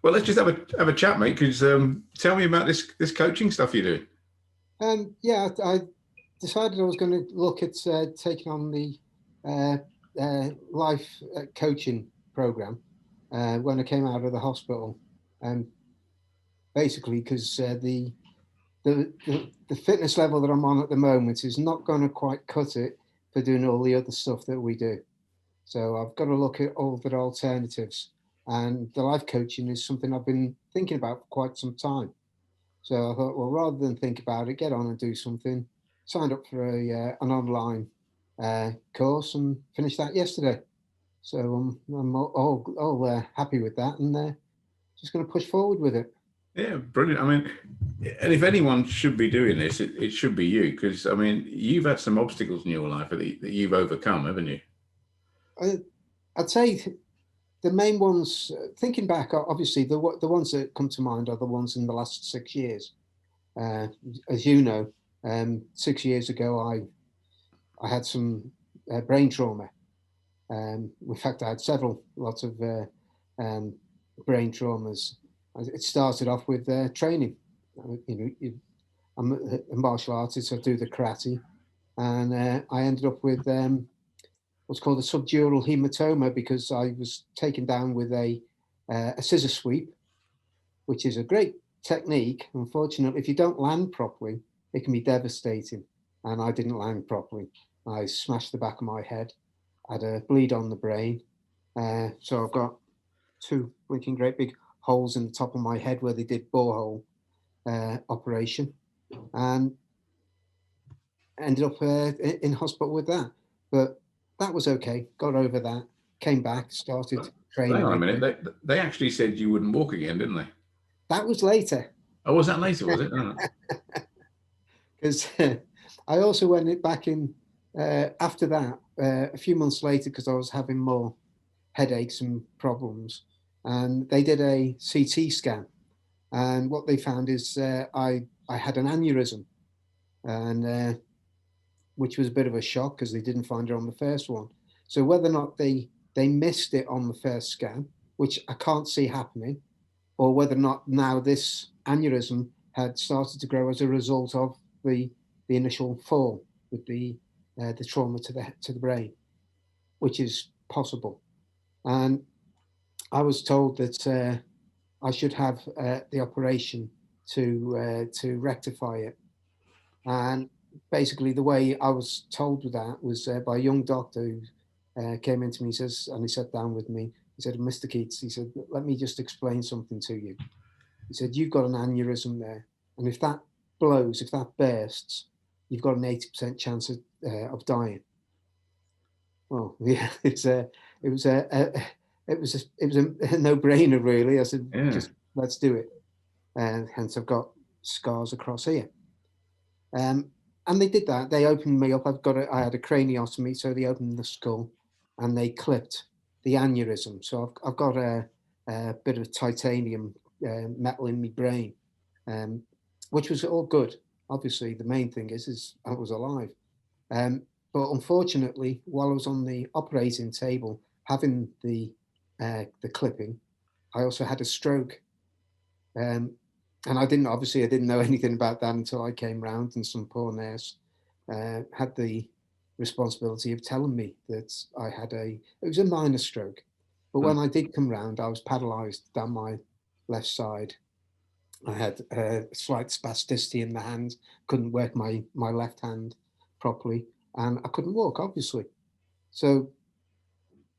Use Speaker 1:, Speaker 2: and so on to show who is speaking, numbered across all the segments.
Speaker 1: Well, let's just have a chat, mate. Because tell me about this coaching stuff you do.
Speaker 2: Yeah, I decided I was going to look at taking on the uh, life coaching program when I came out of the hospital, and basically because the fitness level that I'm on at the moment is not going to quite cut it for doing all the other stuff that we do. So I've got to look at all the alternatives, and the life coaching is something I've been thinking about for quite some time. So I thought, well, rather than think about it, get on and do something. Signed up for an online course and finished that yesterday. So I'm all happy with that, and just going to push forward with it.
Speaker 1: Yeah, brilliant. I mean, and if anyone should be doing this, it should be you, because I mean, you've had some obstacles in your life that you've overcome, haven't you?
Speaker 2: I, I'd say the main ones, thinking back, obviously the ones that come to mind are the ones in the last 6 years. Uh, as you know, 6 years ago, I had some brain trauma. In fact, I had lots of um, brain traumas. It started off with training. I'm a martial artist, so I do the karate, and I ended up with what's called a subdural hematoma because I was taken down with a scissor sweep, which is a great technique. Unfortunately, if you don't land properly, it can be devastating. And I didn't land properly. I smashed the back of my head, had a bleed on the brain. So I've got two blinking great big holes in the top of my head where they did borehole operation, and ended up in hospital with that. But that was okay. Got over that. Came back, started
Speaker 1: Hang
Speaker 2: training
Speaker 1: on a minute.
Speaker 2: again.
Speaker 1: They actually said you wouldn't walk again, didn't they?
Speaker 2: That was later
Speaker 1: Oh, was that later? Was it? Oh.
Speaker 2: because I also went back in after that a few months later because I was having more headaches and problems, and they did a CT scan, and what they found is I had an aneurysm, and which was a bit of a shock because they didn't find it on the first one. So whether or not they missed it on the first scan, which I can't see happening, or whether or not now this aneurysm had started to grow as a result of the initial fall with the trauma to the brain, which is possible. And I was told that I should have the operation to rectify it. And basically, the way I was told with that was by a young doctor who came into me. He says, and he sat down with me. He said, "Mr. Keates," he said, "let me just explain something to you." He said, "You've got an aneurysm there, and if that blows, if that bursts, you've got an 80% chance of dying." Well, yeah, it was a no-brainer, really. I said,
Speaker 1: Yeah.
Speaker 2: "Just let's do it," and hence I've got scars across here. Um, and they did that. They opened me up. I had a craniotomy, so they opened the skull, and they clipped the aneurysm. So I've got a bit of titanium metal in my brain, um, which was all good. Obviously, the main thing is I was alive. Um, but unfortunately, while I was on the operating table having the clipping, I also had a stroke. Um, and I didn't know anything about that until I came round, and some poor nurse had the responsibility of telling me that it was a minor stroke. But
Speaker 1: Hmm.
Speaker 2: when I did come round, I was paralysed down my left side. I had a slight spasticity in the hand, couldn't work my left hand properly, and I couldn't walk, obviously. So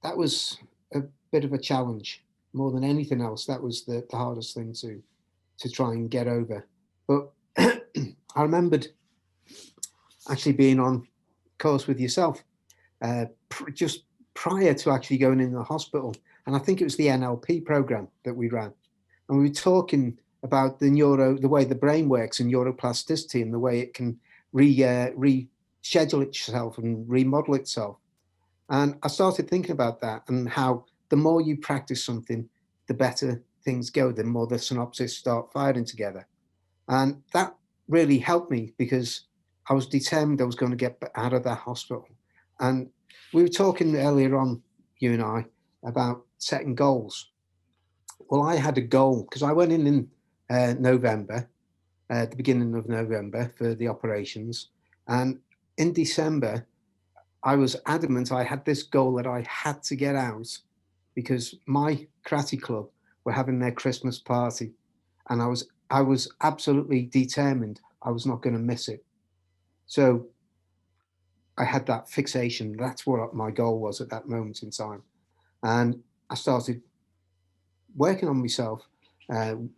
Speaker 2: that was a bit of a challenge. More than anything else, that was the hardest thing to try and get over. But I remembered actually being on course with yourself just prior to actually going in the hospital, and I think it was the NLP program that we ran, and we were talking about the way the brain works and neuroplasticity and the way it can reschedule itself and remodel itself. And I started thinking about that and how the more you practice something, the better things go, the more the synapses start firing together. And that really helped me because I was determined I was going to get out of that hospital. And we were talking earlier on, you and I, about setting goals. Well, I had a goal because I went in November, at the beginning of November for the operations. And in December, I was adamant I had this goal that I had to get out because my karate club were having their Christmas party. And I was absolutely determined I was not going to miss it. So I had that fixation. That's what my goal was at that moment in time. And I started working on myself,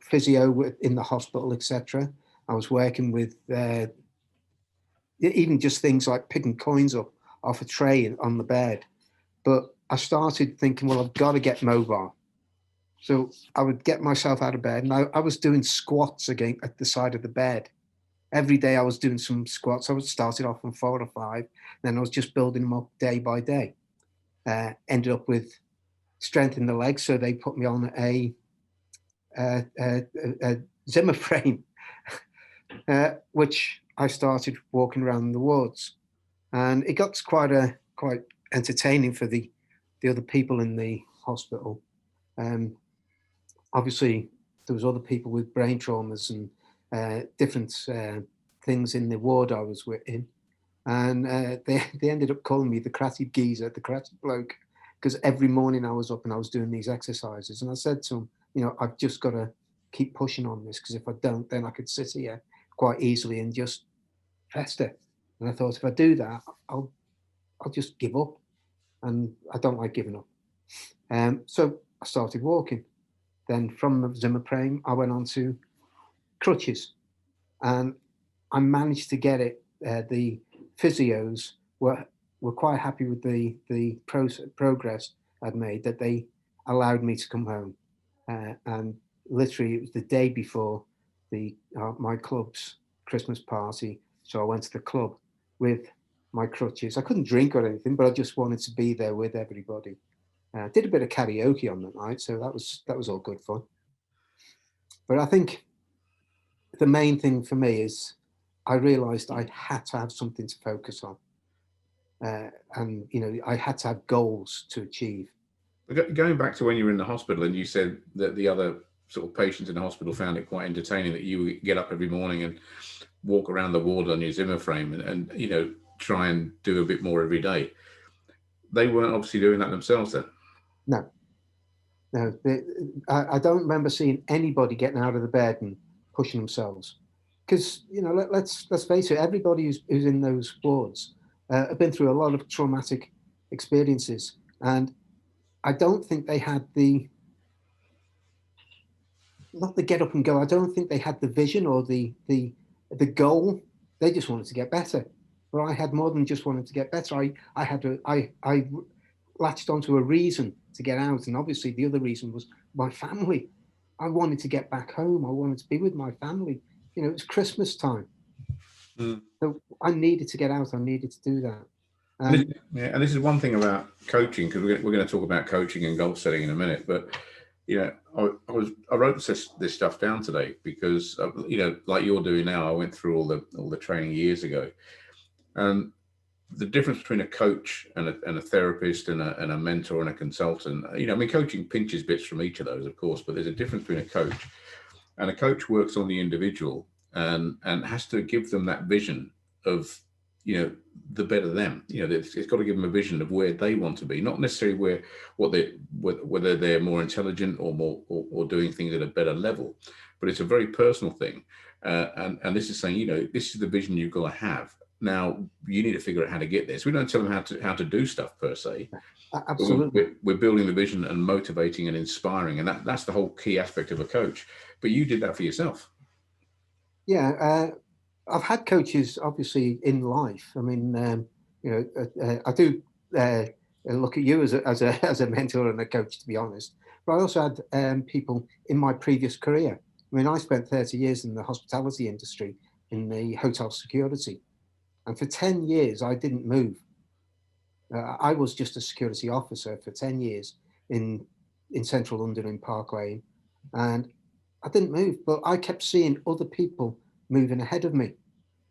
Speaker 2: physio in the hospital, etc. I was working with even just things like picking coins up off a tray on the bed. But I started thinking, well, I've got to get mobile. So I would get myself out of bed, and I was doing squats again at the side of the bed. Every day I was doing some squats. I would start it off on 4 or 5, then I was just building them up day by day. Ended up with strength in the legs, so they put me on a Zimmer frame, which I started walking around the wards, and it got quite entertaining for the other people in the hospital. Obviously, there was other people with brain traumas and different things in the ward I was in, and they ended up calling me the karate geezer, the karate bloke, because every morning I was up and I was doing these exercises. And I said to them, I've just got to keep pushing on this, because if I don't, then I could sit here quite easily and just fester. And I thought, if I do that, I'll just give up, and I don't like giving up. So I started walking. Then from the Zimmer frame, I went on to crutches, and I managed to get it. The physios were quite happy with the progress I'd made, that they allowed me to come home. And literally, it was the day before my club's Christmas party, so I went to the club with my crutches. I couldn't drink or anything, but I just wanted to be there with everybody. Did a bit of karaoke on the night, so that was all good fun. But I think the main thing for me is I realised I had to have something to focus on, and I had to have goals to achieve.
Speaker 1: Going back to when you were in the hospital, and you said that the other sort of patients in the hospital found it quite entertaining that you would get up every morning and walk around the ward on your Zimmer frame and try and do a bit more every day. They weren't obviously doing that themselves then.
Speaker 2: No, I don't remember seeing anybody getting out of the bed and pushing themselves, because let's face it, everybody who's in those wards have been through a lot of traumatic experiences, and I don't think they had not the get up and go. I don't think they had the vision or the goal. They just wanted to get better. But I had more than just wanted to get better. I latched onto a reason to get out, and obviously the other reason was my family. I wanted to get back home. I wanted to be with my family. It was Christmas time, so I needed to get out. I needed to do that.
Speaker 1: And this is one thing about coaching, because we're going to talk about coaching and goal setting in a minute. But I wrote this stuff down today because like you're doing now. I went through all the training years ago, and the difference between a coach and a therapist and a mentor and a consultant. Coaching pinches bits from each of those, of course, but there's a difference between a coach, and a coach works on the individual and has to give them that vision of the better them. It's got to give them a vision of where they want to be, not necessarily whether they're more intelligent or doing things at a better level, but it's a very personal thing. And this is saying, this is the vision you've got to have. Now you need to figure out how to get there. So we don't tell them how to do stuff per se.
Speaker 2: Absolutely,
Speaker 1: we're building the vision and motivating and inspiring, and that's the whole key aspect of a coach. But you did that for yourself.
Speaker 2: Yeah. I've had coaches, obviously, in life. I mean, I do look at you as a mentor and a coach, to be honest. But I also had people in my previous career. I mean, I spent 30 years in the hospitality industry, in the hotel security, and for 10 years I didn't move. I was just a security officer for 10 years in central London in Park Lane, and I didn't move. But I kept seeing other people moving ahead of me,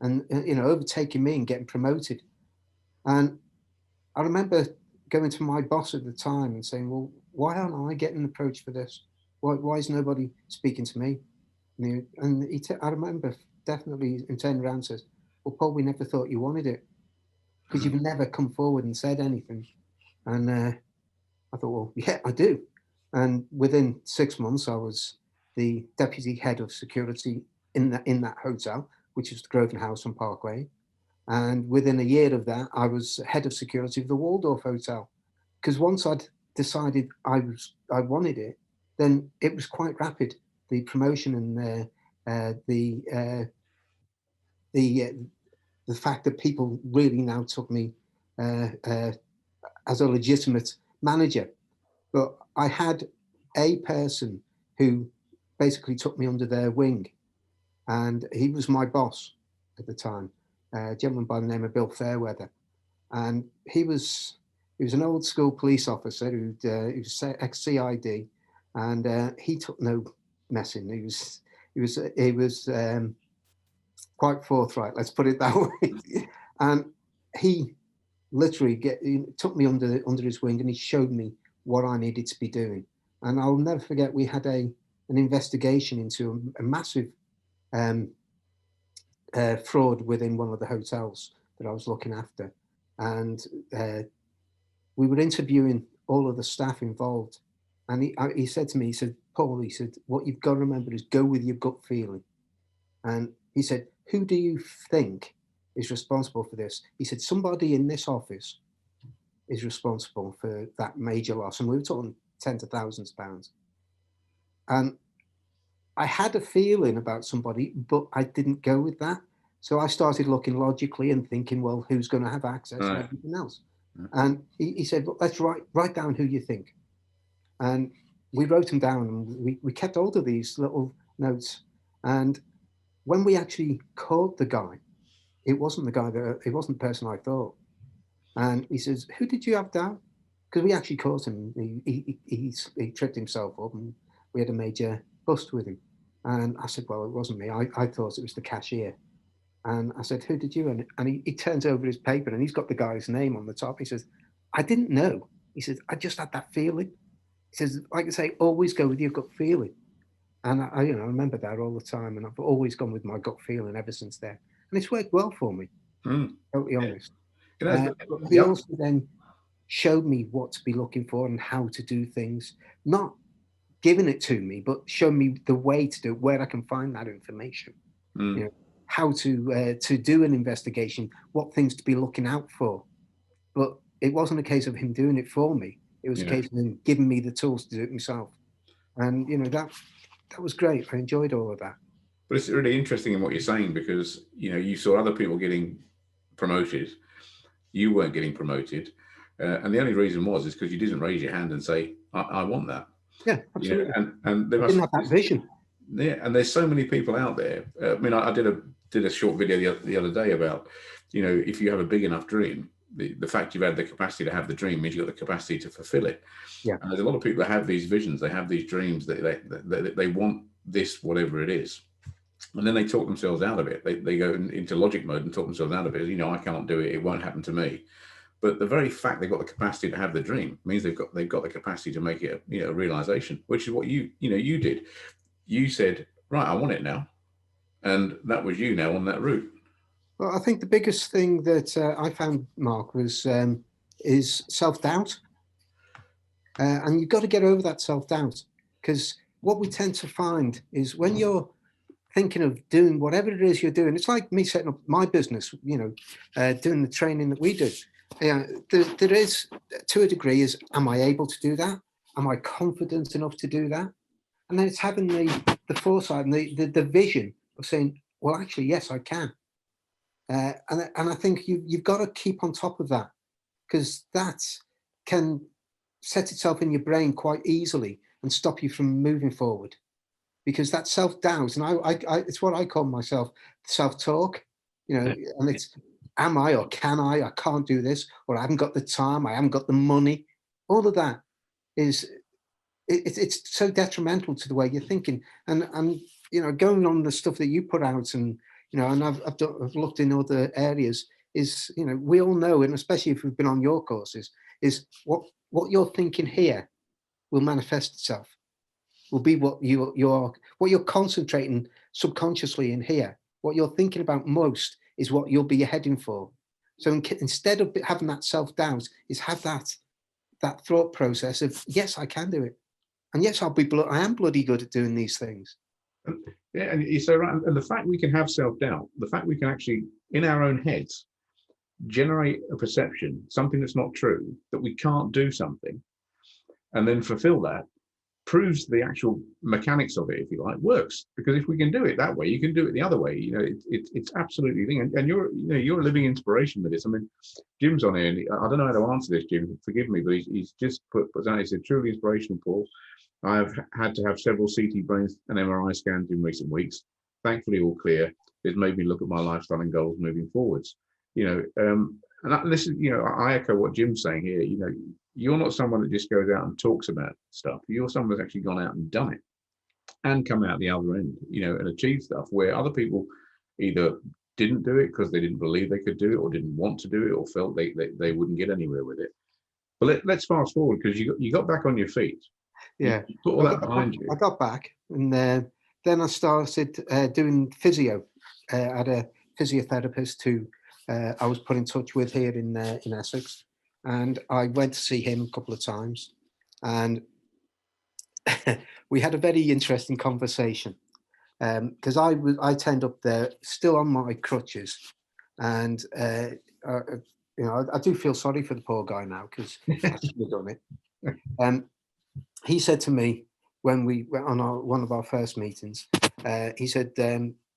Speaker 2: and overtaking me and getting promoted. And I remember going to my boss at the time and saying, well, why aren't I getting approached for this? why is nobody speaking to me? And I remember definitely him turning around and says, well, Paul, we never thought you wanted it because you've never come forward and said anything. And I thought, well, yeah, I do. And within 6 months, I was the deputy head of security in that hotel, which is the Grosvenor House on Parkway. And within a year of that, I was head of security of the Waldorf Hotel. Because once I'd decided I wanted it, then it was quite rapid. The promotion and the fact that people really now took me as a legitimate manager. But I had a person who basically took me under their wing, and he was my boss at the time, a gentleman by the name of Bill Fairweather. And he was an old school police officer who was ex-CID, and he took no messing. He was quite forthright, let's put it that way. And he literally took me under his wing, and he showed me what I needed to be doing. And I'll never forget, we had an investigation into a massive fraud within one of the hotels that I was looking after. And we were interviewing all of the staff involved. And he said to me, he said, Paul, he said, what you've got to remember is go with your gut feeling. And he said, who do you think is responsible for this? He said, somebody in this office is responsible for that major loss. And we were talking tens of thousands of pounds. And I had a feeling about somebody, but I didn't go with that. So I started looking logically and thinking, well, who's going to have access and everything else? And he said, well, let's write down who you think. And we wrote them down, and we kept hold of these little notes. And when we actually called the guy, it wasn't the person I thought. And he says, who did you have down? Because we actually caught him. He tripped himself up, and we had a major bust with him. And I said, well, it wasn't me. I thought it was the cashier. And I said, who did you? And he turns over his paper, and he's got the guy's name on the top. He says, I didn't know. He says, I just had that feeling. He says, like I say, always go with your gut feeling. And I remember that all the time. And I've always gone with my gut feeling ever since then. And it's worked well for me, totally honest. But he also then showed me what to be looking for and how to do things, not giving it to me, but show me the way to do it, where I can find that information. You know, how to do an investigation, what things to be looking out for. But it wasn't a case of him doing it for me. It was a case of him giving me the tools to do it himself. And, that was great. I enjoyed all of that.
Speaker 1: But it's really interesting in what you're saying, because, you saw other people getting promoted. You weren't getting promoted. And the only reason is because you didn't raise your hand and say, I want that.
Speaker 2: Yeah, absolutely.
Speaker 1: And
Speaker 2: they didn't have that vision.
Speaker 1: Yeah, and there's so many people out there. I mean, I did a short video the other day about, if you have a big enough dream, the fact you've had the capacity to have the dream means you've got the capacity to fulfill it.
Speaker 2: Yeah.
Speaker 1: And there's a lot of people that have these visions, they have these dreams, that they want this, whatever it is. And then they talk themselves out of it. They go into logic mode and talk themselves out of it. I can't do it. It won't happen to me. But the very fact they've got the capacity to have the dream means they've got the capacity to make it a realization, which is what you did. You said, right, I want it now. And that was you now on that route.
Speaker 2: Well, I think the biggest thing that I found, Mark, was is self-doubt. And you've got to get over that self-doubt, because what we tend to find is when you're thinking of doing whatever it is you're doing, it's like me setting up my business, doing the training that we do. There is, to a degree, is, am I able to do that? Am I confident enough to do that? And then it's having the foresight and the vision of saying, well, actually, yes, I can. And I think you've got to keep on top of that, because that can set itself in your brain quite easily and stop you from moving forward. Because that self-doubt, and I it's what I call myself, self-talk, and it's, am I or can I can't do this, or I haven't got the time, I haven't got the money. All of that is, it's so detrimental to the way you're thinking. And going on the stuff that you put out, and and I've looked in other areas, is we all know, and especially if we've been on your courses, is what you're thinking here will manifest itself. will be what you're concentrating subconsciously in here. What you're thinking about most is what you'll be heading for. So instead of having that self-doubt, is have that thought process of, yes, I can do it. And yes, I am bloody good at doing these things.
Speaker 1: Yeah, and you're so right. And the fact we can have self-doubt, the fact we can actually, in our own heads, generate a perception, something that's not true, that we can't do something, and then fulfill that, proves the actual mechanics of it, if you like, works. Because if we can do it that way, you can do it the other way. You know, it's absolutely thing. And you're a living inspiration with this. I mean, Jim's on here, and I don't know how to answer this, Jim. Forgive me, but he's just put down. He said, truly inspirational, Paul. I've had to have several CT brain and MRI scans in recent weeks. Thankfully, all clear. It's made me look at my lifestyle and goals moving forwards. You know, and this is, you know, I echo what Jim's saying here. You know, you're not someone that just goes out and talks about stuff. You're someone that's actually gone out and done it and come out the other end, you know, and achieved stuff where other people either didn't do it because they didn't believe they could do it, or didn't want to do it, or felt they wouldn't get anywhere with it. But let's fast forward, because you got back on your feet.
Speaker 2: Yeah,
Speaker 1: you put all that behind you.
Speaker 2: I got back, and then I started doing physio. I had a physiotherapist who I was put in touch with here in Essex, and I went to see him a couple of times, and we had a very interesting conversation, because I turned up there still on my crutches, and you know, I do feel sorry for the poor guy now, because I should have done it. He said to me when we went on one of our first meetings, he said,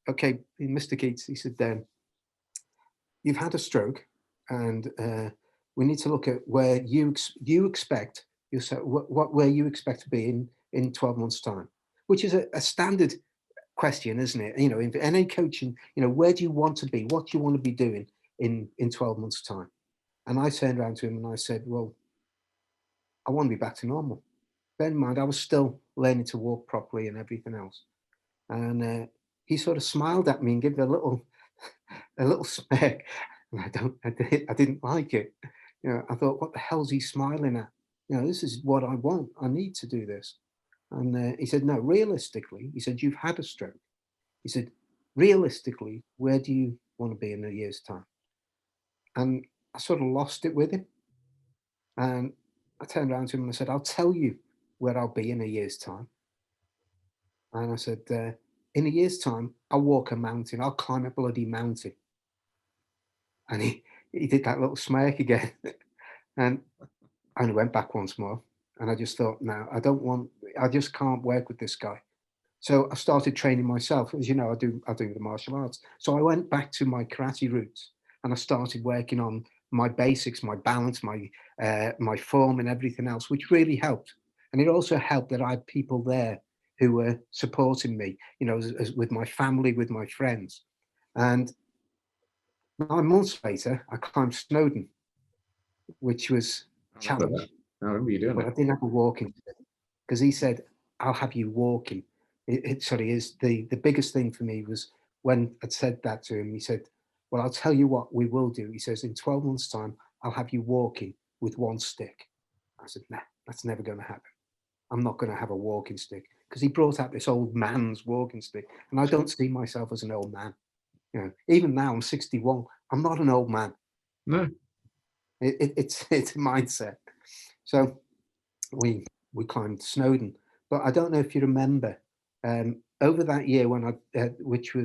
Speaker 2: okay, Mr. Keates, he said, you've had a stroke, and we need to look at where you expect yourself, where you expect to be in 12 months' time, which is a standard question, isn't it? You know, in any coaching, you know, where do you want to be? What do you want to be doing in 12 months' time? And I turned around to him and I said, well, I want to be back to normal. Bear in mind, I was still learning to walk properly and everything else. And he sort of smiled at me and gave a little smirk. And I didn't like it. You know, I thought, what the hell's he smiling at? You know, this is what I want. I need to do this. And he said, no, realistically, he said, you've had a stroke. He said, realistically, where do you want to be in a year's time? And I sort of lost it with him. And I turned around to him and I said, I'll tell you where I'll be in a year's time. And I said, in a year's time, I'll walk a mountain. I'll climb a bloody mountain. And he did that little smirk again. And I only went back once more. And I just thought, no, I just can't work with this guy. So I started training myself. As you know, I do the martial arts. So I went back to my karate roots and I started working on my basics, my balance, my form and everything else, which really helped. And it also helped that I had people there who were supporting me, you know, as with my family, with my friends. And 9 months later, I climbed Snowdon, which was challenging.
Speaker 1: I remember you doing
Speaker 2: but
Speaker 1: that.
Speaker 2: I didn't have a walking stick, because he said, I'll have you walking. The biggest thing for me was when I'd said that to him, he said, well, I'll tell you what we will do. He says, in 12 months' time, I'll have you walking with one stick. I said, nah, that's never going to happen. I'm not going to have a walking stick, because he brought out this old man's walking stick, and I don't see myself as an old man. You know, even now I'm 61. I'm not an old man.
Speaker 1: No,
Speaker 2: it's a mindset. So we climbed Snowdon, but I don't know if you remember, over that year when which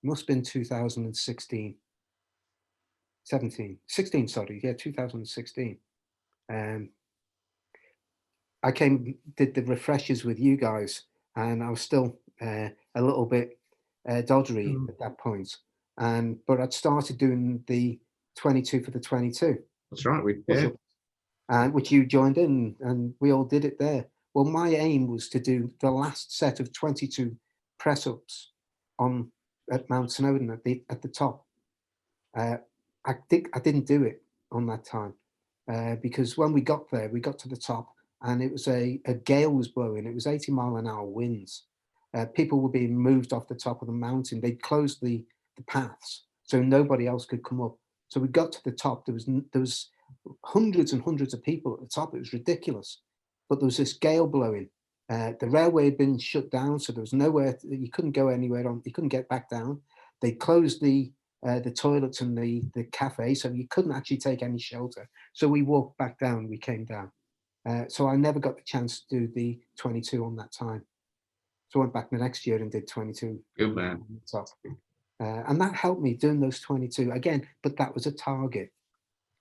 Speaker 2: must have been 2016, 16, sorry, yeah, 2016. I did the refreshers with you guys, and I was still a little bit doddery at that point. But I'd started doing the 22 for the 22.
Speaker 1: that's right.
Speaker 2: Which you joined in, and we all did it there. Well, my aim was to do the last set of 22 press-ups at Mount Snowdon at the top. I didn't do it on that time because when we got there, we got to the top, and it was a gale was blowing. It was 80-mile-an-hour winds. People were being moved off the top of the mountain. They'd closed the paths, so nobody else could come up. So we got to the top. There was hundreds and hundreds of people at the top. It was ridiculous. But there was this gale blowing, The railway had been shut down, so there was nowhere, you couldn't go anywhere on, you couldn't get back down. They closed the toilets and the cafe, so you couldn't actually take any shelter. So we walked back down, we came down. So I never got the chance to do the 22 on that time. So I went back the next year and did 22.
Speaker 1: Good man.
Speaker 2: On the top. And that helped me doing those 22 again, but that was a target.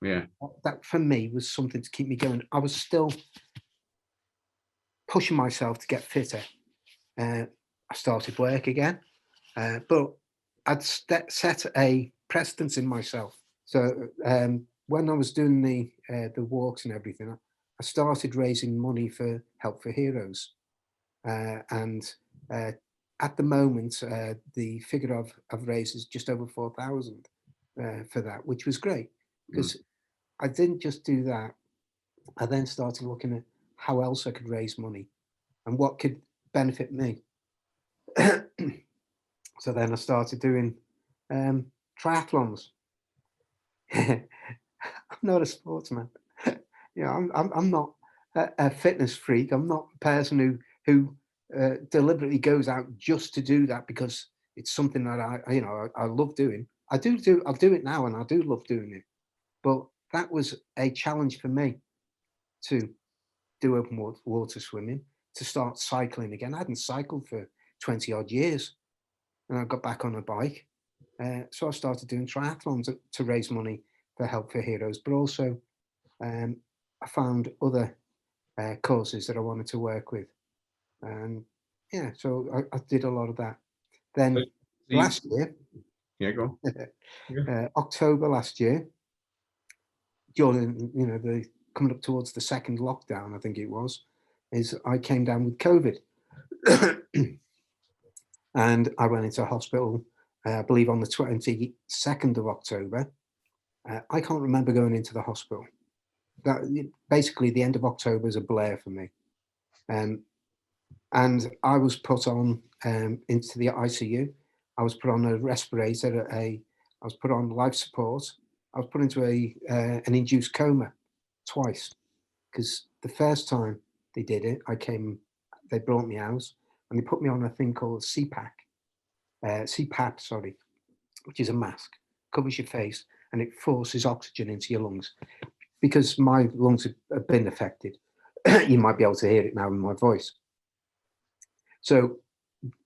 Speaker 1: Yeah.
Speaker 2: That for me was something to keep me going. I was still pushing myself to get fitter. I started work again, but I'd set a precedence in myself. So when I was doing the walks and everything, I started raising money for Help for Heroes, and at the moment, the figure I've raised is just over 4,000 for that, which was great because I didn't just do that. I then started looking at how else I could raise money and what could benefit me. So then I started doing triathlons. I'm not a sportsman. You know, I'm not a fitness freak. I'm not a person who deliberately goes out just to do that because it's something that I love doing. I'll do it now, and I do love doing it. But that was a challenge for me to do open water swimming, to start cycling again. I hadn't cycled for 20 odd years, and I got back on a bike. So I started doing triathlons to raise money for Help for Heroes, but also I found other causes that I wanted to work with. And yeah, so I did a lot of that. Then last year,
Speaker 1: yeah, go on. Yeah.
Speaker 2: October last year, during the coming up towards the second lockdown, I think it was, is I came down with COVID, and I went into hospital. I believe on the 22nd of October. I can't remember going into the hospital. That basically the end of October is a blur for me. And I was put on into the ICU. I was put on a respirator. I was put on life support. I was put into an induced coma twice, because the first time they did it, they brought me out and they put me on a thing called CPAP, sorry, which is a mask, covers your face, and it forces oxygen into your lungs. Because my lungs have been affected, you might be able to hear it now in my voice. So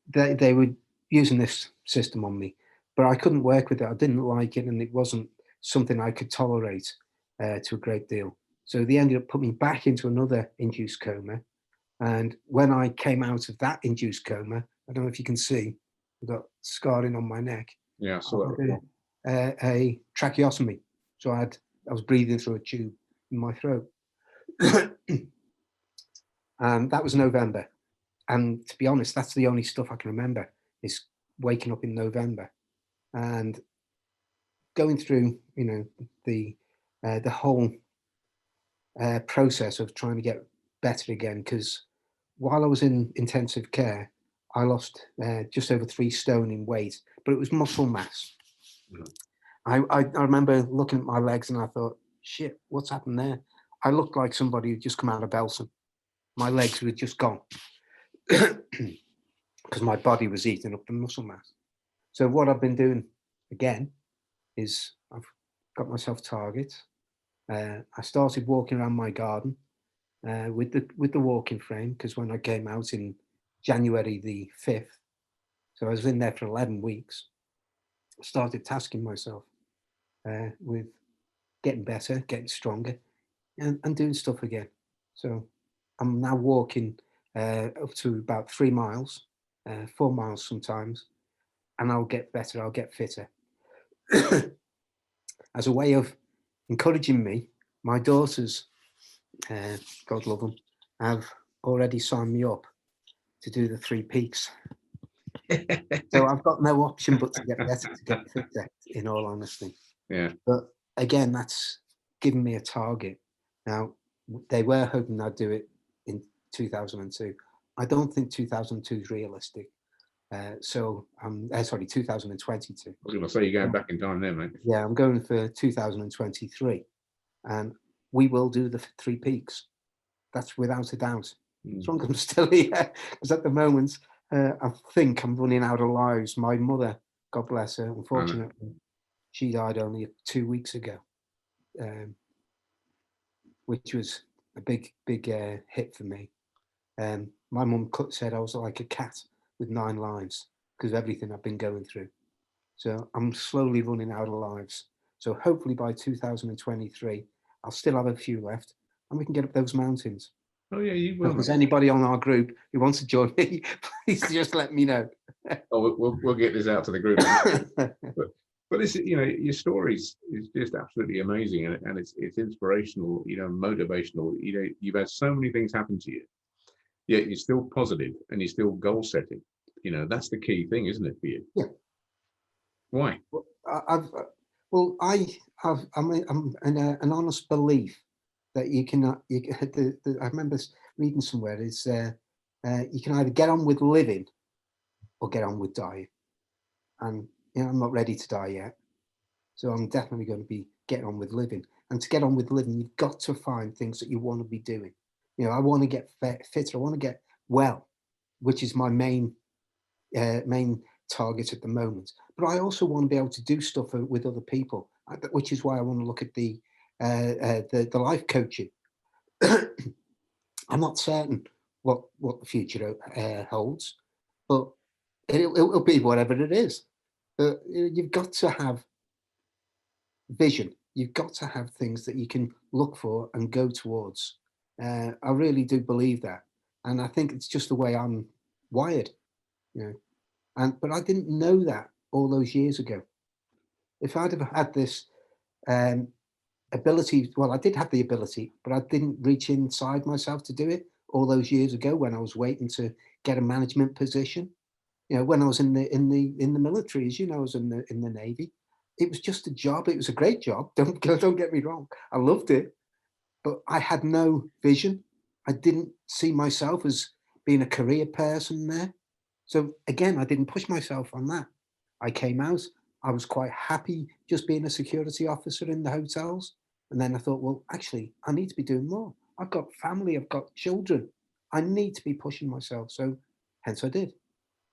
Speaker 2: they were using this system on me, but I couldn't work with it. I didn't like it, and it wasn't something I could tolerate to a great deal. So they ended up putting me back into another induced coma. And when I came out of that induced coma, I don't know if you can see, I've got scarring on my neck.
Speaker 1: Yeah, I saw that.
Speaker 2: A tracheostomy. So I was breathing through a tube in my throat. And that was November. And to be honest, that's the only stuff I can remember, is waking up in November and going through, the whole process of trying to get better again. Because while I was in intensive care, I lost just over 3 stone in weight, but it was muscle mass. I remember looking at my legs and I thought, shit, what's happened there? I looked like somebody who'd just come out of Belsen. My legs were just gone because my body was eating up the muscle mass. So what I've been doing again is I've got myself targets. I started walking around my garden with the walking frame, because when I came out in January the 5th, so I was in there for 11 weeks, I started tasking myself with getting better, getting stronger, and doing stuff again. So I'm now walking up to about 3 miles, 4 miles sometimes, and I'll get better, I'll get fitter. As a way of encouraging me, my daughters, God love them, have already signed me up to do the 3 peaks. So I've got no option but to get better, to get fitter, in all honesty.
Speaker 1: Yeah.
Speaker 2: But again, that's given me a target. Now, they were hoping I'd do it in 2002. I don't think 2002 is realistic. So I'm sorry, 2022.
Speaker 1: I was going to say, you're going back in time there, mate.
Speaker 2: Yeah, I'm going for 2023, and we will do the 3 peaks. That's without a doubt. As long as I'm still here, because at the moment, I think I'm running out of lives. My mother, God bless her, unfortunately, she died only 2 weeks ago, which was a big hit for me. My mum said I was like a cat with 9 lives because of everything I've been going through. So I'm slowly running out of lives. So hopefully by 2023, I'll still have a few left and we can get up those mountains.
Speaker 1: Oh yeah, you will.
Speaker 2: If there's anybody on our group who wants to join me, please just let me know.
Speaker 1: Oh, we'll get this out to the group. But it's, you know, your story is just absolutely amazing, and it's inspirational, you know, motivational. You know, you've had so many things happen to you, yet you're still positive and you're still goal setting. You know, that's the key thing, isn't it, for you?
Speaker 2: Yeah.
Speaker 1: Why?
Speaker 2: I'm an honest belief that you cannot. I remember reading somewhere is you can either get on with living or get on with dying, and you know, I'm not ready to die yet, so I'm definitely going to be getting on with living. And to get on with living, you've got to find things that you want to be doing. You know, I want to get fitter. I want to get well, which is my main target at the moment. But I also want to be able to do stuff with other people, which is why I want to look at the life coaching. I'm not certain what the future holds, but it'll be whatever it is. You've got to have vision. You've got to have things that you can look for and go towards. I really do believe that, and I think it's just the way I'm wired. You know, but I didn't know that all those years ago. If I'd have had this ability, well, I did have the ability, but I didn't reach inside myself to do it all those years ago when I was waiting to get a management position. You know, when I was in the military, as you know, I was in the Navy. It was just a job. It was a great job. Don't get me wrong. I loved it, but I had no vision. I didn't see myself as being a career person there. So again, I didn't push myself on that. I came out. I was quite happy just being a security officer in the hotels. And then I thought, well, actually, I need to be doing more. I've got family. I've got children. I need to be pushing myself. So hence I did.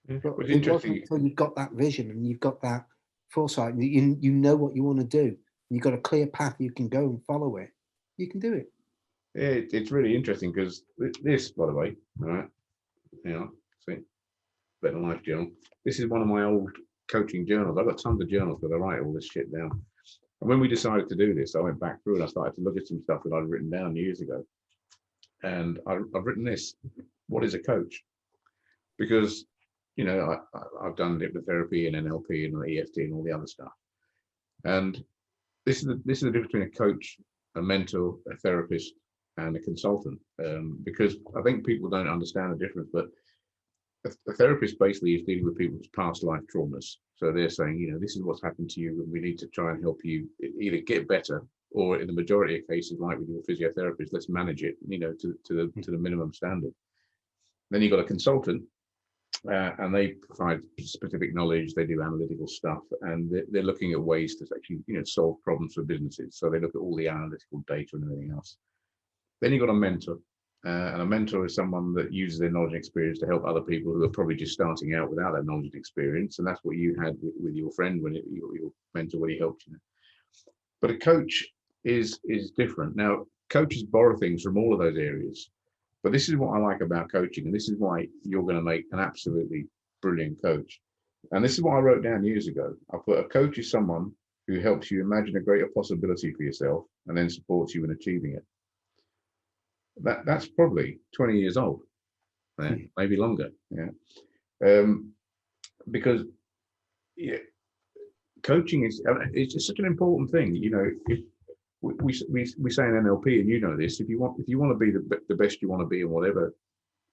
Speaker 1: Yeah.
Speaker 2: But it wasn't until you've got that vision and you've got that foresight, you know what you want to do. You've got a clear path you can go and follow it. You can do it.
Speaker 1: Yeah, it's really interesting because this, by the way, all right, you know, see, Better Life Journal. This is one of my old coaching journals. I've got tons of journals where I write all this shit down. And when we decided to do this, I went back through and I started to look at some stuff that I'd written down years ago. And I've written this: what is a coach? Because, you know, I've done hypnotherapy and NLP and EFT and all the other stuff. And this is the difference between a coach, a mentor, a therapist, and a consultant. Because I think people don't understand the difference, but a therapist basically is dealing with people's past life traumas. So they're saying, you know, this is what's happened to you, and we need to try and help you either get better, or in the majority of cases, like with your physiotherapist, let's manage it, you know, to the minimum standard. Then you've got a consultant, and they provide specific knowledge. They do analytical stuff, and they're looking at ways to actually, you know, solve problems for businesses. So they look at all the analytical data and everything else. Then you've got a mentor. And a mentor is someone that uses their knowledge and experience to help other people who are probably just starting out without that knowledge and experience. And that's what you had with your friend your mentor when he helped you. But a coach is different. Now, coaches borrow things from all of those areas. But this is what I like about coaching, and this is why you're going to make an absolutely brilliant coach. And this is what I wrote down years ago. I put: a coach is someone who helps you imagine a greater possibility for yourself and then supports you in achieving it. That's probably 20 years old, maybe longer. Yeah, because coaching it's just such an important thing. You know, if we say in NLP, and you know this, if you want to be the best you want to be in whatever,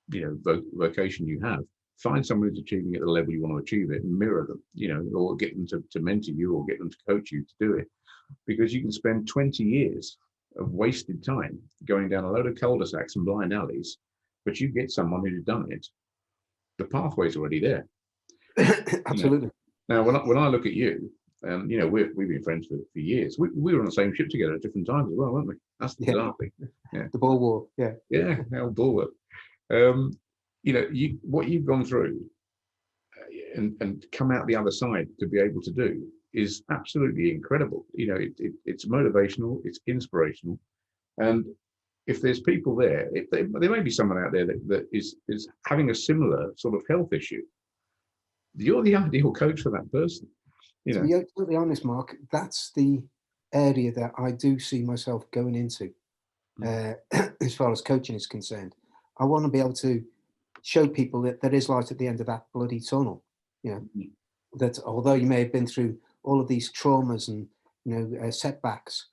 Speaker 1: you know, vocation you have, find someone who's achieving at the level you want to achieve it and mirror them. You know, or get them to mentor you, or get them to coach you to do it, because you can spend 20 years of wasted time going down a load of cul-de-sacs and blind alleys, but you get someone who's done it. The pathway's already there.
Speaker 2: Absolutely.
Speaker 1: You know? Now, when I look at you, you know, we've been friends for years. We were on the same ship together at different times as well, weren't we? That's the bizarre thing. Yeah.
Speaker 2: The Boer War. Yeah.
Speaker 1: Yeah, the old Boer War. You know, what you've gone through and come out the other side to be able to do is absolutely incredible. You know, it's motivational, it's inspirational, and if there's people there, there may be someone out there that is having a similar sort of health issue. You're the ideal coach for that person. You
Speaker 2: To
Speaker 1: know,
Speaker 2: be totally honest, Mark, that's the area that I do see myself going into as far as coaching is concerned. I want to be able to show people that there is light at the end of that bloody tunnel. You know, that although you may have been through all of these traumas and setbacks,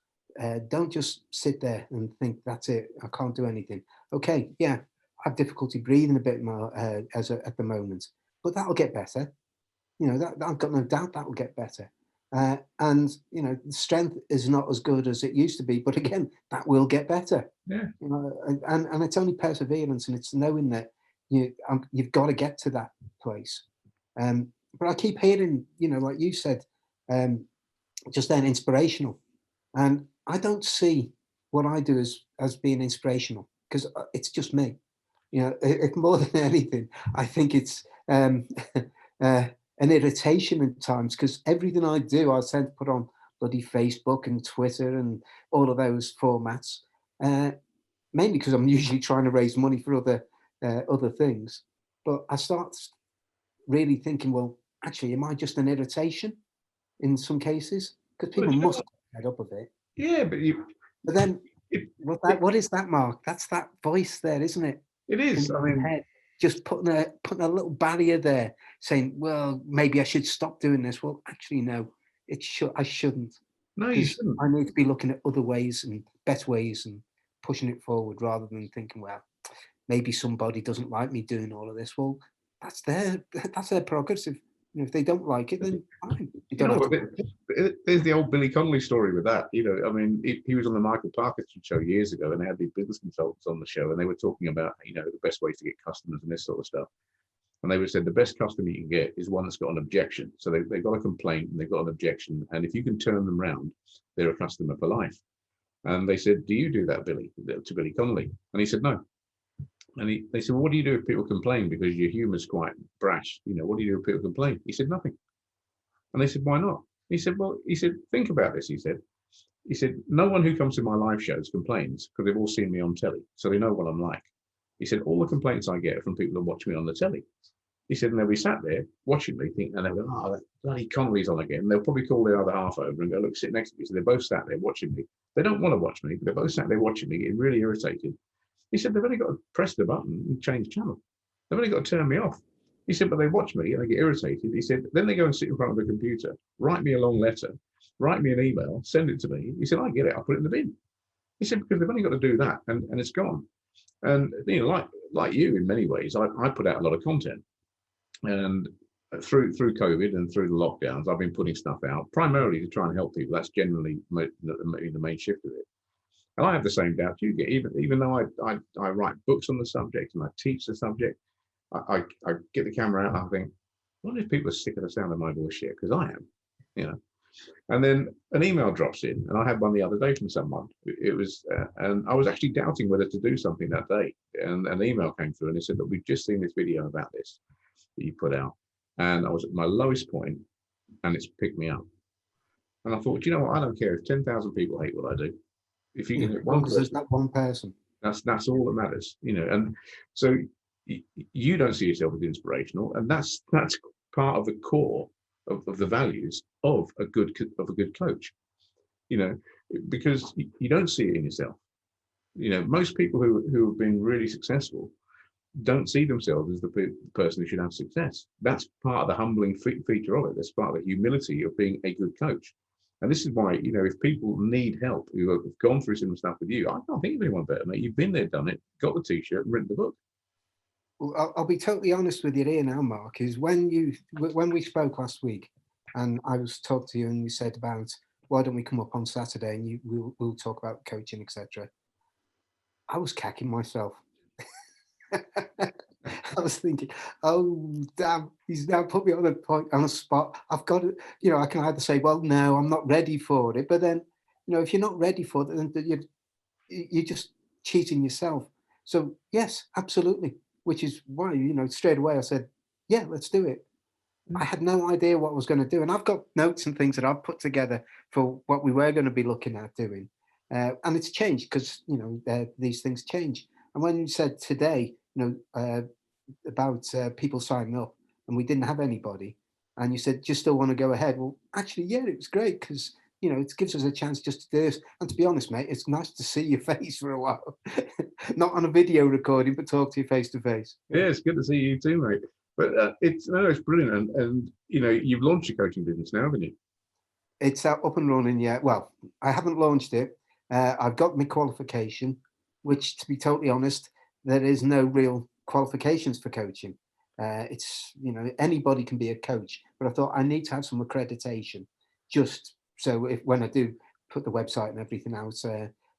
Speaker 2: don't just sit there and think that's it. I can't do anything. Okay, yeah, I have difficulty breathing a bit more at the moment, but that'll get better. You know, that I've got no doubt that will get better. And you know, strength is not as good as it used to be, but again, that will get better.
Speaker 1: yeah,
Speaker 2: You know, and it's only perseverance, and it's knowing that you've got to get to that place. But I keep hearing, you know, like you said, just then, inspirational, and I don't see what I do as being inspirational because it's just me. You know, if more than anything, I think it's an irritation at times because everything I do, I tend to put on bloody Facebook and Twitter and all of those formats, mainly because I'm usually trying to raise money for other things. But I start really thinking, well, actually, am I just an irritation in some cases? Because
Speaker 1: but
Speaker 2: people
Speaker 1: you know
Speaker 2: must
Speaker 1: what?
Speaker 2: get up of it.
Speaker 1: Yeah, but
Speaker 2: But then,
Speaker 1: it,
Speaker 2: what is that, Mark? That's that voice there, isn't it?
Speaker 1: it
Speaker 2: In
Speaker 1: is. I
Speaker 2: my
Speaker 1: mean,
Speaker 2: head, just putting a little barrier there, saying, "Well, maybe I should stop doing this." Well, actually, no, I shouldn't,
Speaker 1: no, you
Speaker 2: because
Speaker 1: shouldn't.
Speaker 2: I need to be looking at other ways and better ways and pushing it forward rather than thinking, "Well, maybe somebody doesn't like me doing all of this." Well, that's their prerogative. You know, if they don't like it, then fine. You
Speaker 1: You
Speaker 2: don't
Speaker 1: know
Speaker 2: have
Speaker 1: what?
Speaker 2: to like it.
Speaker 1: There's the old Billy Connolly story with that. You know, I mean, he was on the Michael Parkinson show years ago, and they had these business consultants on the show, and they were talking about, you know, the best ways to get customers and this sort of stuff. And they would say the best customer you can get is one that's got an objection. So they've got a complaint and they've got an objection, and if you can turn them around, they're a customer for life. And they said, "Do you do that, Billy?" To Billy Connolly, and he said, "No." And they said, "Well, what do you do if people complain because your humour's quite brash? You know, what do you do if people complain?" He said, "Nothing." And they said, "Why not?" He said, "Well," he said, "think about this." He said, "No one who comes to my live shows complains because they've all seen me on telly, so they know what I'm like." He said, "All the complaints I get are from people that watch me on the telly." He said, "And they'll be sat there watching me, and they'll go, oh, that bloody Connolly's on again." And they'll probably call the other half over and go, "Look, sit next to me." So they're both sat there watching me. They don't want to watch me, but they're both sat there watching me, getting really irritated. He said, "They've only got to press the button and change channel. They've only got to turn me off." He said, "But they watch me and they get irritated." He said, "Then they go and sit in front of the computer, write me a long letter, write me an email, send it to me." He said, "I get it, I'll put it in the bin." He said, "Because they've only got to do that and it's gone." And, you know, like you, in many ways, I put out a lot of content. And through COVID and through the lockdowns, I've been putting stuff out primarily to try and help people. That's generally the main shift of it. And I have the same doubt you get, even though I write books on the subject and I teach the subject. I get the camera out and I think, what if people are sick of the sound of my voice here? Because I am, you know. And then an email drops in, and I had one the other day from someone. It was, and I was actually doubting whether to do something that day. And an email came through, and they said, "Look, we've just seen this video about this that you put out, and I was at my lowest point, and it's picked me up." And I thought, you know what? I don't care if 10,000 people hate what I do. If you
Speaker 2: Yeah,
Speaker 1: can
Speaker 2: as
Speaker 1: hit
Speaker 2: long
Speaker 1: one
Speaker 2: as there's
Speaker 1: person,
Speaker 2: that one person.
Speaker 1: that's all that matters, you know. And so you don't see yourself as inspirational, and that's part of the core of the values of a good coach, you know, because you don't see it in yourself. You know, most people who have been really successful don't see themselves as the person who should have success. That's part of the humbling feature of it. That's part of the humility of being a good coach. And this is why, you know, if people need help who have gone through similar stuff with you, I can't think of anyone better, mate. You've been there, done it, got the t-shirt and written the book.
Speaker 2: Well, I'll be totally honest with you here now, Mark, is when we spoke last week and I was talking to you and you said about why don't we come up on Saturday and we'll talk about coaching, etc. I was cacking myself. I was thinking, oh damn, he's now put me on a spot. I've got to, you know, I can either say, well, no, I'm not ready for it. But then, you know, if you're not ready for it, then you're just cheating yourself. So yes, absolutely. which is why, straight away I said, yeah, let's do it. I had no idea what I was going to do. And I've got notes and things that I've put together for what we were going to be looking at doing. And it's changed because, these things change. And when you said today, about people signing up and we didn't have anybody, and you said, just still want to go ahead. Well, actually, yeah, it was great because, it gives us a chance just to do this. And to be honest, mate, it's nice to see your face for a while. Not on a video recording, but talk to you face to face.
Speaker 1: Yeah, it's good to see you too, mate. But it's brilliant. And you've launched your coaching business now, haven't you?
Speaker 2: It's up and running yet. Well, I haven't launched it. I've got my qualification, which, to be totally honest, there is no real qualifications for coaching. It's, anybody can be a coach, but I thought I need to have some accreditation just so when I do put the website and everything out,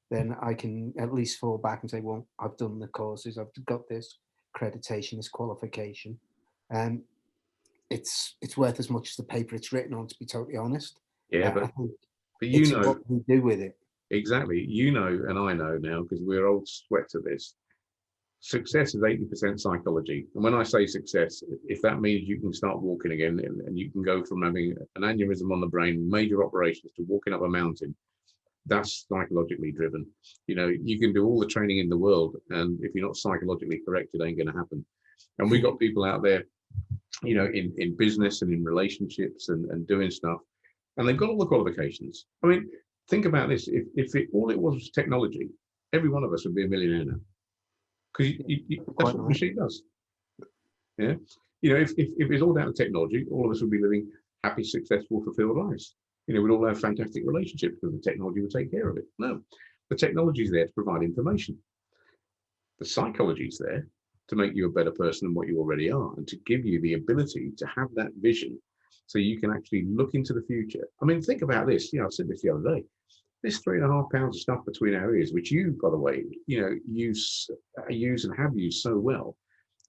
Speaker 2: then I can at least fall back and say, well, I've done the courses, I've got this accreditation, this qualification. It's worth as much as the paper it's written on, to be totally honest.
Speaker 1: Yeah, but
Speaker 2: what we do with it.
Speaker 1: Exactly. And I know now, because we're old sweats at this. Success is 80% psychology. And when I say success, if that means you can start walking again and you can go from having an aneurysm on the brain, major operations, to walking up a mountain, that's psychologically driven. You can do all the training in the world, and if you're not psychologically correct, it ain't going to happen. And we got people out there, in business and in relationships and doing stuff, and they've got all the qualifications. I mean, think about this. If all it was technology, every one of us would be a millionaire now. Because that's what the machine does. Yeah. If it's all down to technology, all of us would be living happy, successful, fulfilled lives. We'd all have fantastic relationships because the technology would take care of it. No, the technology is there to provide information. The psychology is there to make you a better person than what you already are, and to give you the ability to have that vision so you can actually look into the future. I mean, think about this. I said this the other day. This 3.5 pounds of stuff between our ears, which you, by the way, use and have used so well.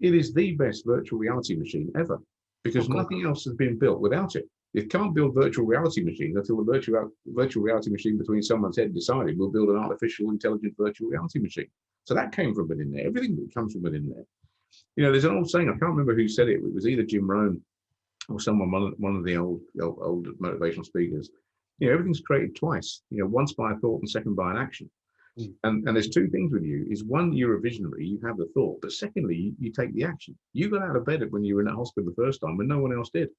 Speaker 1: It is the best virtual reality machine ever, because nothing else has been built without it. You can't build virtual reality machines until the virtual reality machine between someone's head decided we'll build an artificial intelligent virtual reality machine. So that came from within there. Everything comes from within there. There's an old saying, I can't remember who said it. It was either Jim Rohn or someone, one of the old motivational speakers. Everything's created twice, once by a thought and second by an action. And there's two things with you. Is one, you're a visionary, you have the thought, but secondly, you take the action. You got out of bed when you were in that hospital the first time when no one else did.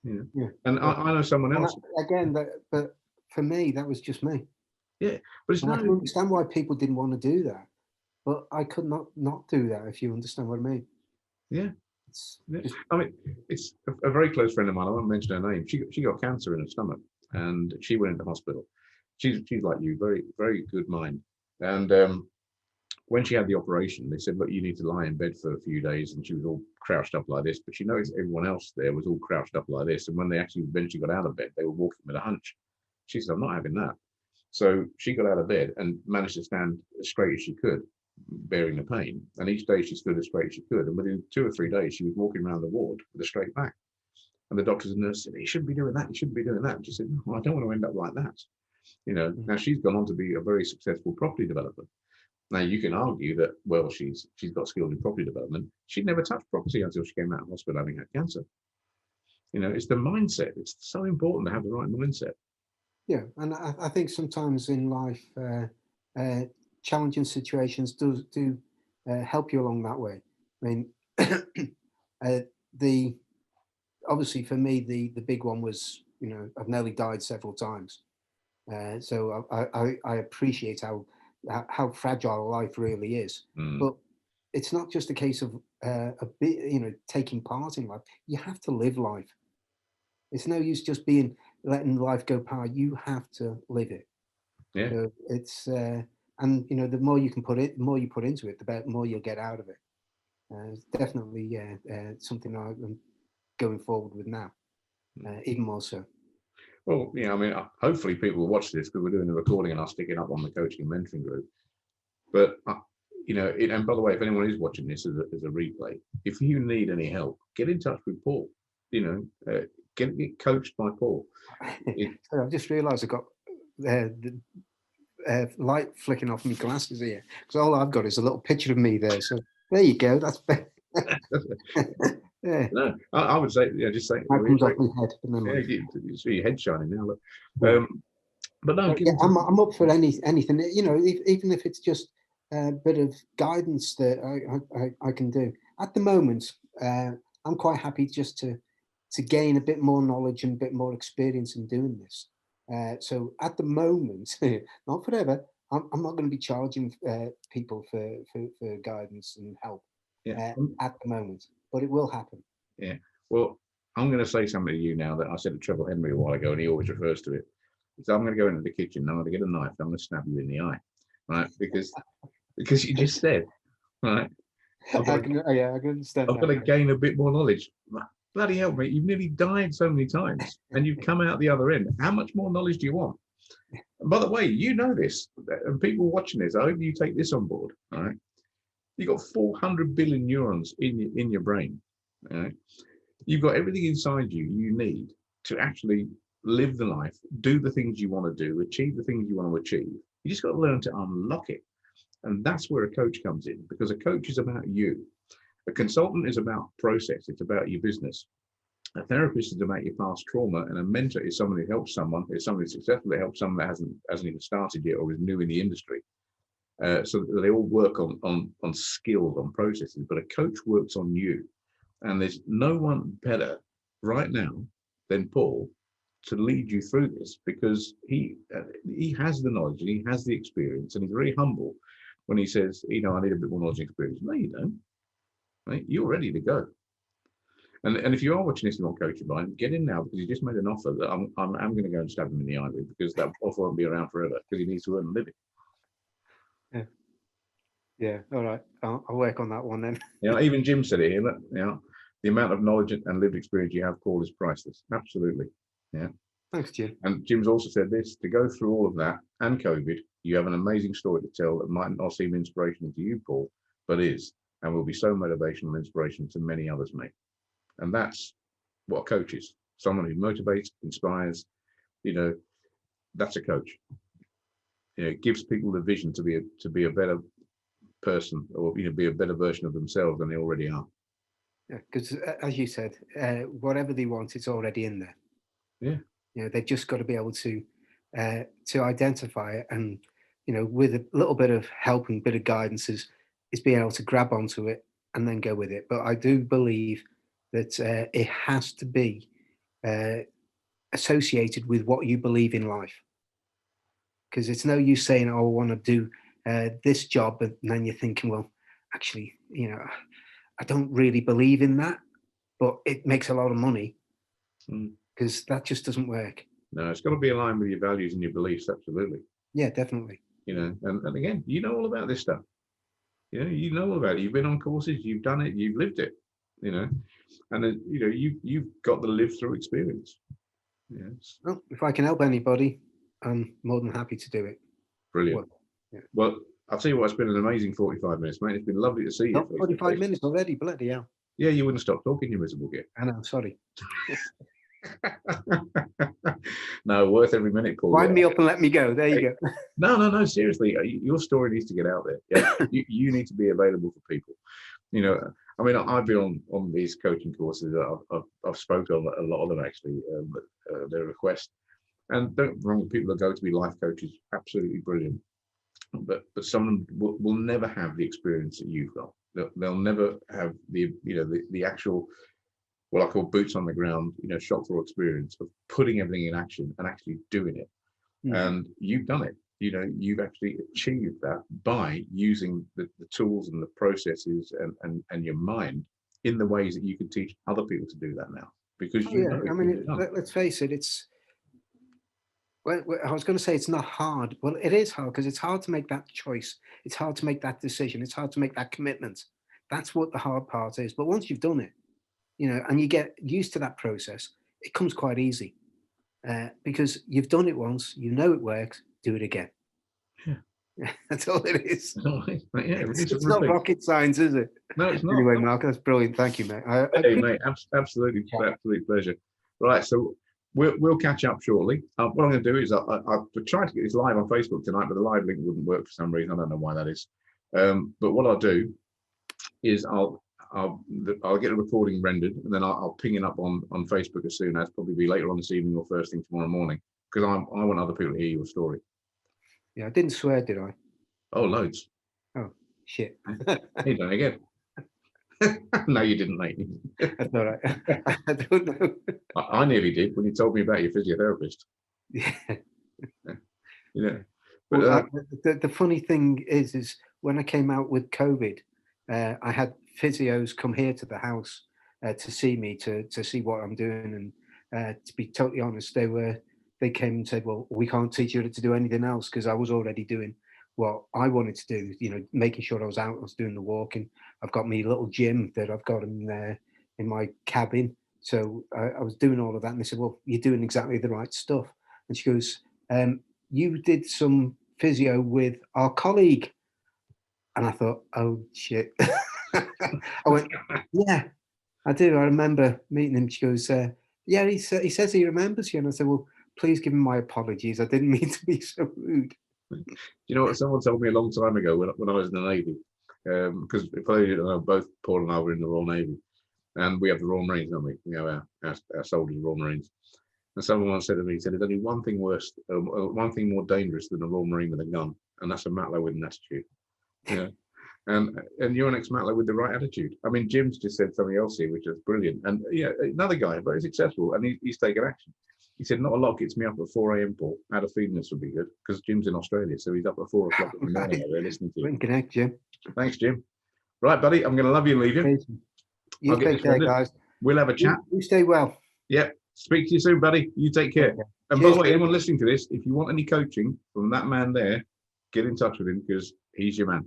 Speaker 1: Yeah. And I know someone else.
Speaker 2: But for me, that was just me.
Speaker 1: Yeah, but I
Speaker 2: can understand why people didn't want to do that, but I could not do that, if you understand what I mean.
Speaker 1: Yeah. I mean, it's a very close friend of mine. I won't mention her name. She got cancer in her stomach, and she went into hospital. She's like you, very, very good mind. And when she had the operation, they said, look, you need to lie in bed for a few days. And she was all crouched up like this, but she noticed everyone else there was all crouched up like this. And when they actually eventually got out of bed, they were walking with a hunch. She said, I'm not having that. So she got out of bed and managed to stand as straight as she could, bearing the pain. And each day she stood as straight as she could. And within 2 or 3 days, she was walking around the ward with a straight back. And the doctors and nurses said, you shouldn't be doing that. You shouldn't be doing that. And she said, no, I don't want to end up like that. Now she's gone on to be a very successful property developer. Now you can argue that, well, she's got skills in property development. She'd never touched property until she came out of hospital having had cancer. It's the mindset. It's so important to have the right mindset.
Speaker 2: Yeah, and I think sometimes in life, challenging situations do help you along that way. I mean, obviously for me, the big one was, I've nearly died several times. So I appreciate how fragile life really is. But it's not just a case of taking part in life. You have to live life. It's no use just letting life go by. You have to live it.
Speaker 1: Yeah.
Speaker 2: So it's and the more you can the more you put into it, the more you'll get out of it. It's definitely something I'm going forward with now, even more so.
Speaker 1: Well, I mean, hopefully people will watch this because we're doing the recording and I'll stick it up on the coaching and mentoring group. But and by the way, if anyone is watching this as a replay, if you need any help, get in touch with Paul. Get coached by Paul.
Speaker 2: So I've just realised I've got the light flicking off my glasses here, because all I've got is a little picture of me there. So There you go. That's better. Yeah.
Speaker 1: No, I would say, yeah, just say.
Speaker 2: That comes off my head. But never
Speaker 1: Yeah,
Speaker 2: mind.
Speaker 1: you see your head shining now. Look.
Speaker 2: Yeah.
Speaker 1: But no,
Speaker 2: Yeah, I'm up for anything. You know, even if it's just a bit of guidance that I can do. At the moment, I'm quite happy just to gain a bit more knowledge and a bit more experience in doing this. So at the moment, not forever, I'm not going to be charging people for guidance and help
Speaker 1: yeah,
Speaker 2: at the moment, but it will happen.
Speaker 1: yeah. Well, I'm going to say something to you now that I said to Trevor Henry a while ago, and he always refers to it. So I'm going to go into the kitchen. I'm going to get a knife. I'm going to stab you in the eye, right? Because you just said, right?
Speaker 2: I can understand.
Speaker 1: I've got to gain a bit more knowledge. Bloody hell, mate! You've nearly died so many times, and you've come out the other end. How much more knowledge do you want? And by the way, you know this, and people watching this, I hope you take this on board. All right, you've got 400 billion neurons in your brain. All right, you've got everything inside you need to actually live the life, do the things you want to do, achieve the things you want to achieve. You just got to learn to unlock it, and that's where a coach comes in, because a coach is about you. A consultant is about process. It's about your business. A therapist is about your past trauma, and a mentor is someone who helps someone, is someone who's successful, helps someone that hasn't even started yet or is new in the industry. So they all work on skills, on processes, but a coach works on you. And there's no one better right now than Paul to lead you through this, because he has the knowledge and he has the experience, and he's very humble when he says, you know, I need a bit more knowledge and experience. No, you don't. Right? You're ready to go. And if you are watching this and want coaching, Brian, get in now, because he just made an offer that I'm going to go and stab him in the eye with, because that offer won't be around forever, because he needs to earn a living.
Speaker 2: Yeah. Yeah. All right. I'll work on that one then.
Speaker 1: You know, even Jim said it here. You know, the amount of knowledge and lived experience you have, Paul, is priceless. Absolutely. Yeah.
Speaker 2: Thanks, Jim.
Speaker 1: And Jim's also said this: to go through all of that and COVID, you have an amazing story to tell that might not seem inspirational to you, Paul, but is, and will be so motivational and inspirational to many others, mate. And that's what a coach is. Someone who motivates, inspires, you know, that's a coach. You know, it gives people the vision to be a better person, or, you know, be a better version of themselves than they already are.
Speaker 2: Yeah, because as you said, whatever they want, it's already in there.
Speaker 1: Yeah.
Speaker 2: You know, they've just got to be able to identify it, and, you know, with a little bit of help and a bit of guidance is being able to grab onto it and then go with it. But I do believe that it has to be associated with what you believe in life, because it's no use saying, oh, I want to do this job, but then you're thinking, well, actually, you know, I don't really believe in that, but it makes a lot of money, because that just doesn't work.
Speaker 1: No, it's got to be aligned with your values and your beliefs. Absolutely.
Speaker 2: Yeah, definitely.
Speaker 1: You know, and again, you know all about this stuff. You know all about it. You've been on courses, you've done it, you've lived it. You know, and then, you know, you've got the live through experience. Yes.
Speaker 2: Well, if I can help anybody, I'm more than happy to do it.
Speaker 1: Brilliant. Well, I'll tell you what, it's been an amazing 45 minutes, mate. It's been lovely to see you.
Speaker 2: Not 45 minutes already, bloody hell.
Speaker 1: Yeah, you wouldn't stop talking, you miserable git.
Speaker 2: I know, sorry.
Speaker 1: No, worth every minute, Paul.
Speaker 2: Wind me up and let me go. There you go.
Speaker 1: No, seriously, your story needs to get out there. Yeah, you need to be available for people. You know, I mean, I've been on these coaching courses. I've spoken on a lot of them, actually, their request. And don't get me wrong, people that go to be life coaches, absolutely brilliant. But some of them will never have the experience that you've got. They'll never have the actual, what I call boots on the ground, you know, shop floor experience of putting everything in action and actually doing it. And you've done it. You know, you've actually achieved that by using the tools and the processes and your mind in the ways that you can teach other people to do that now. Because
Speaker 2: I mean, let's face it, it's, well, I was going to say it's not hard. Well, it is hard, because it's hard to make that choice. It's hard to make that decision. It's hard to make that commitment. That's what the hard part is. But once you've done it, you know, and you get used to that process, it comes quite easy, because you've done it once, you know it works, do it again. Yeah. That's all it is. It's not rocket science, is it?
Speaker 1: No, it's not.
Speaker 2: Anyway, Mark, that's brilliant. Thank you, mate.
Speaker 1: Hey, mate, absolutely pleasure. Right, so we'll catch up shortly. What I'm going to do is I tried to get this live on Facebook tonight, but the live link wouldn't work for some reason. I don't know why that is. But what I'll do is I'll get a recording rendered, and then I'll ping it up on Facebook as soon as, probably be later on this evening or first thing tomorrow morning, because I want other people to hear your story.
Speaker 2: Yeah, I didn't swear, did I?
Speaker 1: Oh, loads.
Speaker 2: Oh, shit.
Speaker 1: You done again. No, you didn't, mate.
Speaker 2: That's all right. I don't know.
Speaker 1: I nearly did when you told me about your physiotherapist.
Speaker 2: Yeah.
Speaker 1: Yeah.
Speaker 2: But
Speaker 1: But,
Speaker 2: the funny thing is when I came out with COVID, I had physios come here to the house to see me, to see what I'm doing. And to be totally honest, they came and said, well, we can't teach you to do anything else, because I was already doing what I wanted to do, you know, making sure I was out, I was doing the walking. I've got my little gym that I've got in my cabin. So I was doing all of that. And they said, well, you're doing exactly the right stuff. And she goes, you did some physio with our colleague. And I thought, oh, shit. I went, yeah, I do. I remember meeting him. She goes, yeah, he says he remembers you. And I said, well, please give him my apologies. I didn't mean to be so rude.
Speaker 1: you know what? Someone told me a long time ago when I was in the Navy, because both Paul and I were in the Royal Navy, and we have the Royal Marines, don't we? We have our soldiers, Royal Marines. And someone once said to me, he said, there's only one thing worse, one thing more dangerous than a Royal Marine with a gun, and that's a matlow with an attitude. Yeah. And you're an ex-matlow with the right attitude. I mean, Jim's just said something else here, which is brilliant. And yeah, another guy, very successful, and he's taken action. He said, not a lot gets me up at 4 a.m, Paul. Had a feeling this would be good, because Jim's in Australia, so he's up at 4 o'clock in the morning over there listening to you.
Speaker 2: Connect, Jim.
Speaker 1: Thanks, Jim. Right, buddy, I'm going to love you and leave you.
Speaker 2: You take care, guys.
Speaker 1: We'll have a chat.
Speaker 2: You stay well.
Speaker 1: Yep. Speak to you soon, buddy. You take care.
Speaker 2: Okay.
Speaker 1: And by the way, anyone listening to this, if you want any coaching from that man there, get in touch with him, because he's your man.